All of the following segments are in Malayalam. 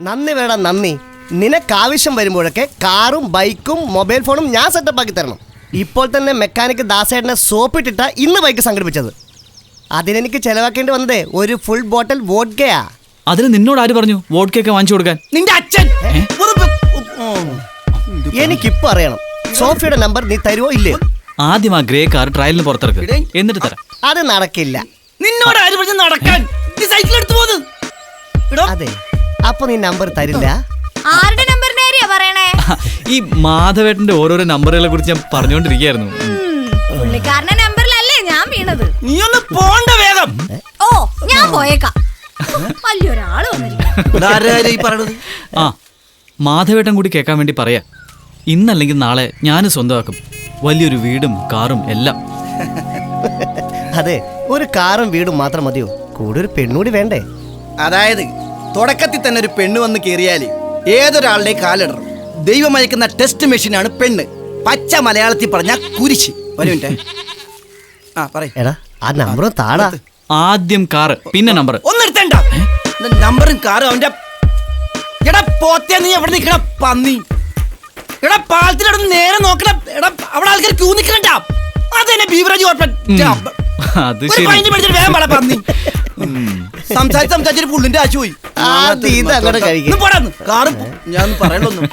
നന്ദി വേടാ നന്ദി. നിനക്കാവശ്യം വരുമ്പോഴൊക്കെ കാറും ബൈക്കും മൊബൈൽ ഫോണും ഞാൻ സെറ്റപ്പ് ആക്കി തരണം. ഇപ്പോൾ തന്നെ മെക്കാനിക് ദാസേട്ടനെ സോപ്പിട്ടിട്ട ഇന്ന് ബൈക്ക് സംഘടിപ്പിച്ചത്. അതിനെനിക്ക് ചെലവാക്കേണ്ടി വന്നതേ ഒരു ഫുൾ ബോട്ടിൽ വോഡ്കയാ. അതിന് നിന്നോട് ആര് പറഞ്ഞു വോഡ്കയൊക്കെ വാങ്ങിച്ചു കൊടുക്കാൻ? നിന്റെ അച്ഛൻ. എനിക്കിപ്പോ അറിയണം, സോഫിയുടെ നമ്പർ നീ തരുവോ ഇല്ലയോ? ആദ്യം ആ ഗ്രേ കാർ ട്രയലിന് പുറത്തിറക്ക്, എന്നിട്ട് തരാം. അത് നടക്കില്ല. നിന്നോട് ആര് പറഞ്ഞു നടക്കാൻ? അതെ, അപ്പൊ നീ നമ്പർ തരില്ല. ആരുടെ നമ്പറിന്റെ കാര്യ പറയണേ? ഈ മാധവേട്ടന്റെ ഓരോരോ നമ്പറുകളെ കുറിച്ച് ഞാൻ പറഞ്ഞുകൊണ്ടിരിക്കുകയായിരുന്നു. പുള്ളിക്കാരന്റെ നമ്പറിലല്ലേ ഞാൻ വീണത്. നീ ഒന്ന് പോണ്ട വേഗം. ഓ, ഞാൻ പോയേക്കാം. വലിയൊരാള് വന്നിരിക്കുന്നു. ആ, മാധവേട്ടൻ കൂടി കേൾക്കാൻ വേണ്ടി പറയാ. ഇന്നല്ലെങ്കിൽ നാളെ ഞാൻ സ്വന്തമാക്കും വലിയൊരു വീടും കാറും എല്ലാം. അതെ, ഒരു കാറും വീടും മാത്രം മതിയോ? കൂടെ ഒരു പെണ്ണൂടി വേണ്ടേ? അതായത് തുടക്കത്തിൽ തന്നെ ഒരു പെണ്ണ് വന്ന് കയറിയാല് ഏതൊരാളുടെ കാലിടണം. ദൈവമയക്കുന്ന ടെസ്റ്റ് മെഷീനാണ് പെണ്ണ്. പച്ച മലയാളത്തിൽ പറഞ്ഞ കുരിശ്. ഒരു മിനിറ്റ്. ആ പറയ്. എടാ, ആ നമ്പറും താടാ. ആദ്യം കാറ്, പിന്നെ നമ്പർ. ഒന്ന് എടുത്തണ്ട. നമ്പറും കാറും അവന്റെ. എടാ പോത്തേ, നീ എവിടെ നിൽക്കണ പന്നി? എടാ പാലത്തിനോട് നേരെ നോക്കണം. എടാ അവിടെ ആൾക്കാർ ക്യൂ നിൽക്കണ്ട. അതെന്നെ ബീവറേജ് വേഗം പാടാ പന്നി. സംസാരിച്ചൊരു പുള്ളിന്റെ ആശു പോയി. അങ്ങോട്ട് കഴിക്കും. കാറും ഞാൻ പറയണൊന്നും.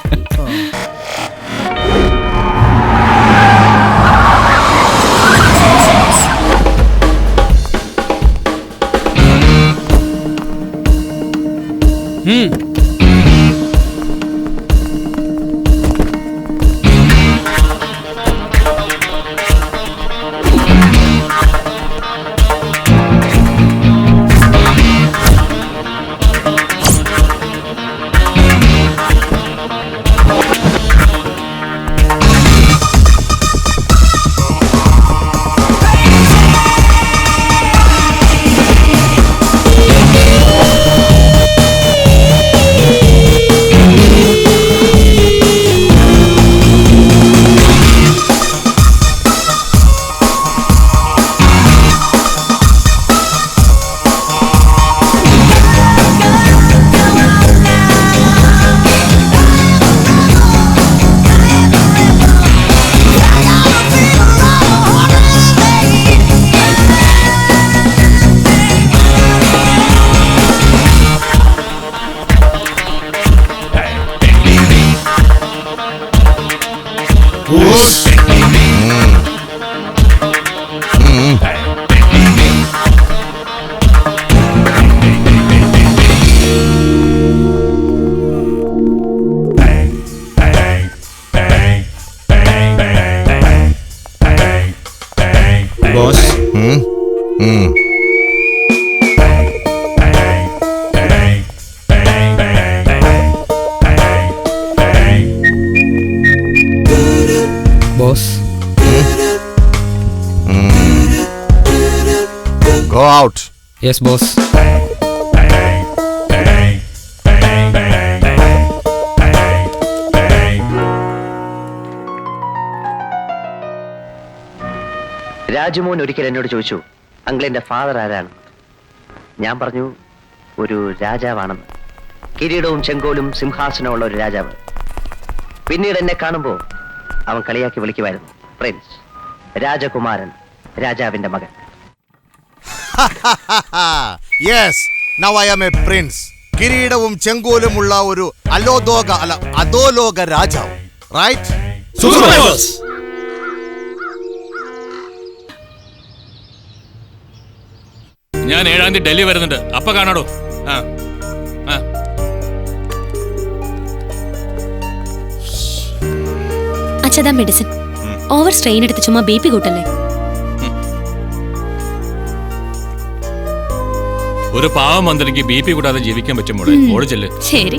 Go out. Yes, boss. Rajumon ഒരിക്കൽ എന്നോട് ചോദിച്ചു, അങ്കിളിന്റെ ഫാദർ ആരാണ്? ഞാൻ പറഞ്ഞു, ഒരു രാജാവാണെന്ന്. കിരീടവും ചെങ്കോലും സിംഹാസനമുള്ള ഒരു രാജാവ്. പിന്നീട് എന്നെ കാണുമ്പോൾ അവൻ കളിയാക്കി വിളിക്കുമായിരുന്നു, പ്രിൻസ്, രാജകുമാരൻ, രാജാവിന്റെ മകൻ. Yes, now I am a prince. കിരീടവും ചെങ്കോലുമുള്ള ഒരു അധോലോക രാജാവ്. Right? ഞാൻ 7-ാം തീയതി ഡൽഹി വരുന്നുണ്ട്. അപ്പൊ കാണാടോ. അച്ഛാ, മെഡിസിൻ. ഓവർ സ്ട്രെയിൻ എടുത്ത് ചുമ്മാ BP കൂട്ടല്ലേ. ഒരു പാവം മന്ത്രിക്ക് BP കൂടാതെ ജീവിക്കാൻ പറ്റുമോ? ഓട് ചെല്ല്. ശരി.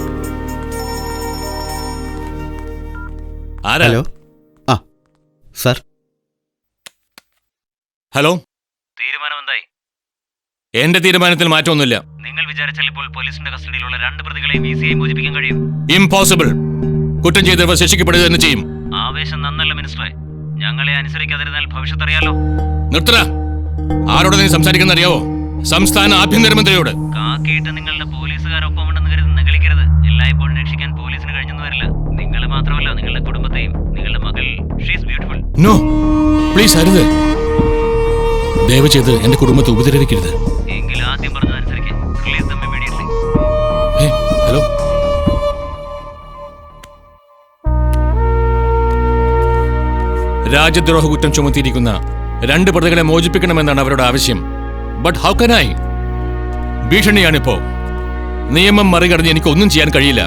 ഹലോ. സർ. ഹലോ. തീരുമാനം എന്തായി? എന്റെ തീരുമാനത്തിൽ മാറ്റമൊന്നുമില്ല. നിങ്ങൾ വിചാരിച്ചാൽ ഇപ്പോൾ പോലീസിന്റെ കസ്റ്റഡിയിലുള്ള 2 പ്രതികളെയും ECI മോചിപ്പിക്കാൻ കഴിയും. ഇംപോസിബിൾ. കുറ്റം ചെയ്തവർ ശിക്ഷിക്കപ്പെടുക തന്നെ ചെയ്യും. ആവേശം നന്നല്ല മിനിസ്റ്ററെ. ഞങ്ങളെ അനുസരിക്കാതിരുന്നാൽ ഭവിഷ്യത്ത് അറിയാലോ. നിർത്തട. ആരോട് നീ സംസാരിക്കുന്ന അറിയാവോ? സംസ്ഥാന ആഭ്യന്തരമന്ത്രിയോട്. കാക്കിയിട്ട് നിങ്ങളുടെ പോലീസുകാരൊപ്പം ഉണ്ടെന്ന് കരുതി നകളിക്കരുത്. എല്ലാ നോ പ്ലീസ് അരുത്. ദയവ് ചെയ്ത് എന്റെ കുടുംബത്തെ ഉപദ്രവിക്കരുത്. ഹലോ, രാജ്യദ്രോഹ കുറ്റം ചുമത്തിയിരിക്കുന്ന 2 പ്രതികളെ മോചിപ്പിക്കണമെന്നാണ് അവരുടെ ആവശ്യം. But how can I? ഭീഷണിയാണിപ്പോ. നിയമം മറികടന്ന് എനിക്ക് ഒന്നും ചെയ്യാൻ കഴിയില്ല.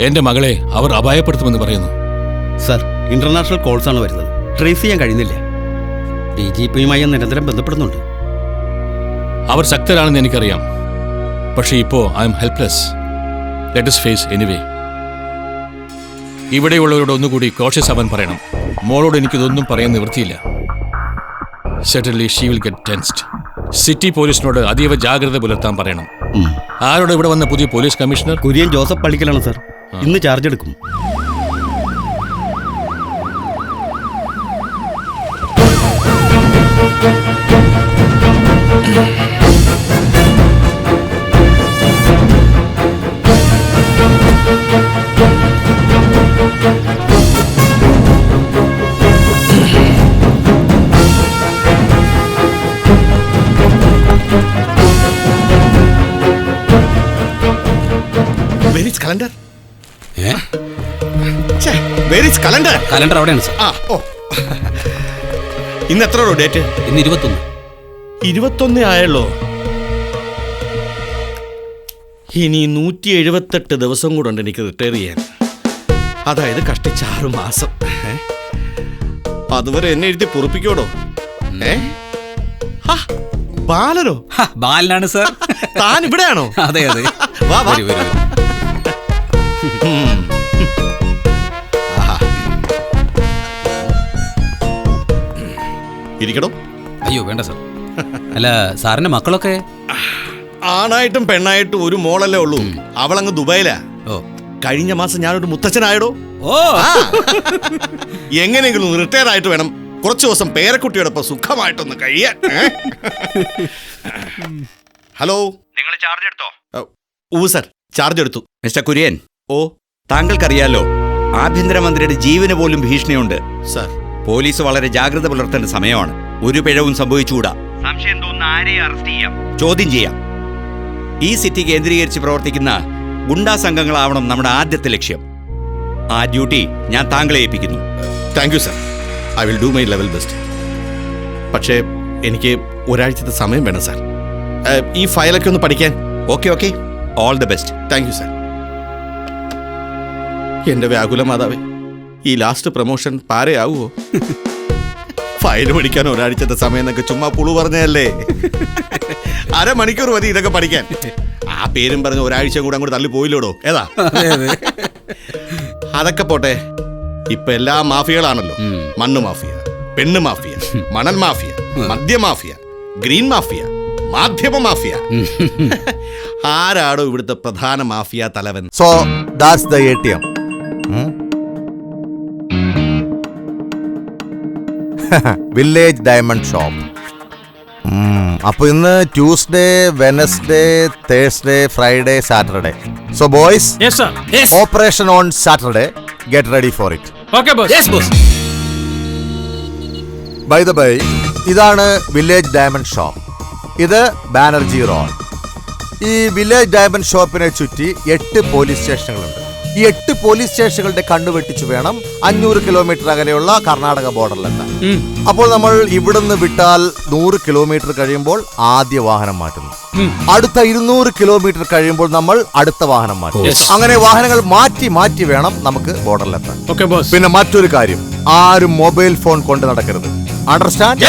എന്റെ മകളെ അവർ അപായപ്പെടുത്തുമെന്ന് പറയുന്നു. സർ, ഇന്റർനാഷണൽ കോൾസ് ആണ് വരുന്നത്. ട്രേസ് ചെയ്യാൻ കഴിയുന്നില്ല. DGPയുമായി നിരന്തരം ബന്ധപ്പെടുന്നുണ്ട്. അവർ ശക്തരാണെന്ന് എനിക്കറിയാം. പക്ഷേ ഇപ്പോ I am helpless. Let us face anyway. ഇവിടെയുള്ളവരോട് ഒന്നുകൂടി കോഷ്യസ് ആവാൻ പറയണം. മോളോട് എനിക്കിതൊന്നും പറയാൻ നിവൃത്തിയില്ല. Certainly she will get tensed. City പോലീസിനോട് അതീവ ജാഗ്രത പുലർത്താൻ പറയണം. ആരോട് ഇവിടെ വന്ന പുതിയ പോലീസ് കമ്മീഷണർ? കുര്യൻ ജോസഫ് പള്ളിക്കലാണ് സർ. ഇന്ന് ചാർജ് എടുക്കും. കലണ്ടർ കലണ്ടർ അവിടെയാണ് സർ. ഇന്ന് എത്ര ഡേറ്റ്? ഇന്ന് 21. 21 ആയല്ലോ. ഇനി 178 ദിവസം കൂടെ ഉണ്ട് എനിക്ക് റിട്ടയർ ചെയ്യാൻ. അതായത് കഷ്ടിച്ച് 6 മാസം. അതുവരെ എന്നെ എഴുതി പൊറുപ്പിക്കോടോ? ബാലനോ? ബാലനാണ് സർ. താൻ ഇവിടെയാണോ? അതെ അതെ. വാ വാ. ഇരിക്കണോ? അയ്യോ വേണ്ട സർ. അല്ല സാറിന്റെ മക്കളൊക്കെ? ആണായിട്ടും പെണ്ണായിട്ടും ഒരു മോളല്ലേ ഉള്ളൂ. അവളങ്ങ് ദുബായിലാ. ഓ, കഴിഞ്ഞ മാസം ഞാനൊരു മുത്തച്ഛനായടോ. ഓ, എങ്ങനെയെങ്കിലും റിട്ടയർ ആയിട്ട് വേണം കുറച്ചു ദിവസം പേരക്കുട്ടിയോടൊപ്പം സുഖമായിട്ടൊന്ന് കഴിയാൻ. ഹലോ, നിങ്ങൾ ചാർജ് എടുത്തോ? സർ, ചാർജ് എടുത്തു. മിസ്റ്റർ കുര്യൻ, ഓ താങ്കൾക്കറിയാലോ ആഭ്യന്തരമന്ത്രിയുടെ ജീവന് പോലും ഭീഷണിയുണ്ട്. സർ, പോലീസ് വളരെ ജാഗ്രത പുലർത്തേണ്ട സമയമാണ്. ഒരു പിഴവും സംഭവിച്ചുകൂടാ. സംശയം തോന്നുന്ന ആരെയും അറസ്റ്റ് ചെയ്യാം, ചോദ്യം ചെയ്യാം. ഈ സിറ്റി കേന്ദ്രീകരിച്ച് പ്രവർത്തിക്കുന്ന ഗുണ്ടാ സംഘങ്ങളാവണം നമ്മുടെ ആദ്യത്തെ ലക്ഷ്യം. ആ ഡ്യൂട്ടി ഞാൻ താങ്കളെ ഏൽപ്പിക്കുന്നു. Thank you sir. I will do my level best. പക്ഷേ എനിക്ക് ഒരാഴ്ചത്തെ സമയം വേണം സാർ, ഈ ഫയലൊക്കെ ഒന്ന് പഠിക്കാൻ. Okay okay, all the best. Thank you sir. എന്റെ വ്യാകുല മാതാവേ, ഈ ലാസ്റ്റ് പ്രൊമോഷൻ പാരയാവോ? ഫയൽ പഠിക്കാൻ ഒരാഴ്ചത്തെ സമയം എന്നൊക്കെ ചുമ്മാ പുളു പറഞ്ഞതല്ലേ. 1/2 മണിക്കൂർ മതി ഇതൊക്കെ പഠിക്കാൻ. ആ പേരും പറഞ്ഞ് ഒരാഴ്ച കൂടെ അങ്ങോട്ട് തള്ളി പോയില്ലോടോ. ഏതാ? അതൊക്കെ പോട്ടെ, ഇപ്പൊ എല്ലാ മാഫിയകളാണല്ലോ. മണ്ണ് മാഫിയ, പെണ്ണ് മാഫിയ, മണൽ മാഫിയ, മദ്യ മാഫിയ, ഗ്രീൻ മാഫിയ, മാധ്യമ മാഫിയ. ആരാടോ ഇവിടുത്തെ പ്രധാന മാഫിയ തലവൻ? So that's the ATM. Village diamond shop. അപ്പൊ ഇന്ന് Tuesday, Wednesday, Thursday, Friday, Saturday. So boys, operation on Saturday. Get ready for it. By the by, ഇതാണ് വില്ലേജ് ഡയമണ്ട് ഷോപ്പ്. ഇത് ബാനർജി റോഡ്. ഈ വില്ലേജ് ഡയമണ്ട് ഷോപ്പിനെ ചുറ്റി 8 പോലീസ് സ്റ്റേഷനുകളുണ്ട്. ഈ 8 പോലീസ് സ്റ്റേഷനുകളുടെ കണ്ണുവെട്ടിച്ചു വേണം 500 കിലോമീറ്റർ അകലെയുള്ള കർണാടക ബോർഡറിലെത്താൻ. അപ്പോൾ നമ്മൾ ഇവിടുന്ന് വിട്ടാൽ 100 കിലോമീറ്റർ കഴിയുമ്പോൾ ആദ്യ വാഹനം മാറ്റുന്നു. അടുത്ത 200 കിലോമീറ്റർ കഴിയുമ്പോൾ നമ്മൾ അടുത്ത വാഹനം മാറ്റും. അങ്ങനെ വാഹനങ്ങൾ മാറ്റി മാറ്റി വേണം നമുക്ക് ബോർഡറിലെത്താൻ. പിന്നെ മറ്റൊരു കാര്യം, ആരും മൊബൈൽ ഫോൺ കൊണ്ട് നടക്കരുത്. അണ്ടർസ്റ്റാൻഡ്?